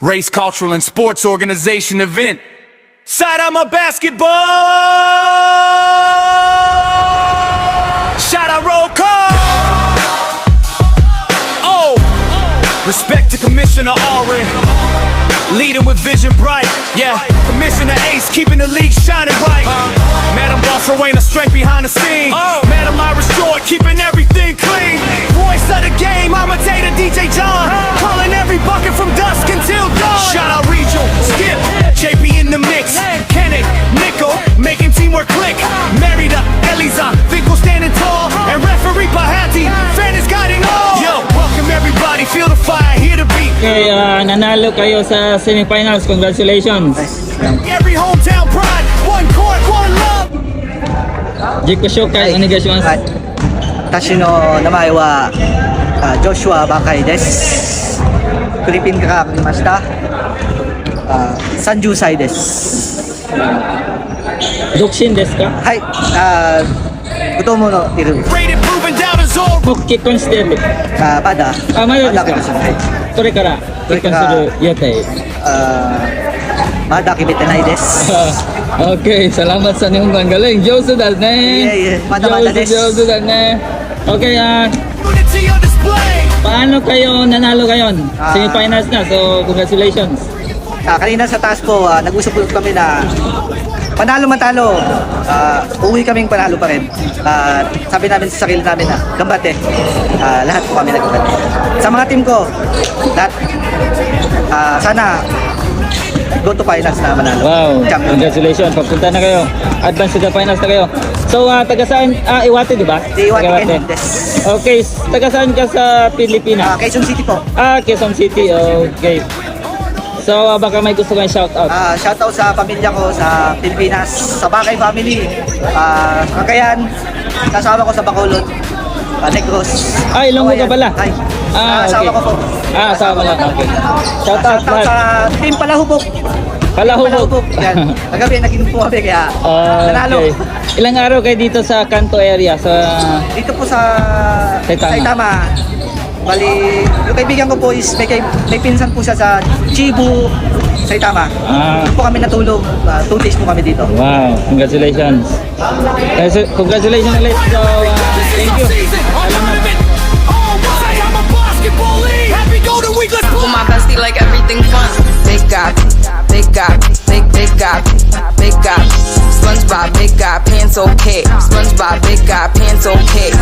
Race Cultural and Sports Organization event. Side on my basketball. Shout out roll call. Oh, respect to Commissioner Allred, leading with vision bright. Yeah, Commissioner Ace, keeping the league shining bright. Madam Boss Rowena, strength behind the scenes. Madam Irish Short, keeping everything clean. Voice of the game, imitator DJ John, calling every bucket from dusk until dawn. Shout out Regional, Skip, JP in the mix. Kenneth, Nico, making teamwork click. Merida, Eliza, Finkel standing tall, and referee Pahati, fan is guiding all. Yo, welcome everybody, feel the fire, hear the beat. Okay, nanalo kayo sa semifinals. Congratulations. Every hometown pride, one court, one love. Jikoshokai onegaishimasu. 私の名前はジョシュア・バカイです。フィリピンから来ました。30歳です。独身ですか？はい、子供のいる。 Rated, proven down as old. もう結婚してる。まだ。まだですか？はい。これから結婚する予定。まだ決めてないです。Okay, salamat sa niyong galing. Josu da ne. Mada-mada desu. Josu da ne. Okay, Unity on display. paano kayo nanalo ngayon? Semifinals na, so congratulations. Kanina sa taas po, nag-usap po kami na panalo matalo, uwi kaming panalo pa rin. Sabi namin sa sarili namin na gambate, lahat po kami nagkakati. Sa mga team ko, lahat, sana go to finals na manalo. Wow, Champion. congratulations. Papunta na kayo. Advance to the finals na kayo. So, taga saan? Iwate, di ba? Di Iwate, Taga Kendes. Okay, taga saan ka sa Pilipinas? Quezon City po. Quezon City. Okay. So, baka may gusto kang shout out. Shoutout sa pamilya ko sa Pilipinas, sa Bakay family, Cagayan, kasama ko sa Bacolod, Negros. Ilonggo ka pala? Ay, okay. kasama ko po. Kasama lang. Okay. Shout out Shoutout sa team Palahubog. Palahubog. Yan. Kagabi naging po kami kaya nanalo. Okay. Ilang araw kayo dito sa Kanto area? Dito po sa Saitama. Saitama. Bali, yung kaibigan ko po is may pinsan po siya sa Cebu, Saitama. Doon po kami natulog. 2 days po kami dito. Wow, congratulations. Congratulations ulit. So, thank you. With my bestie like everything fun. Big guy, big guy, big guy, big guy. SpongeBob, big guy, pants okay. SpongeBob, big guy, pants okay.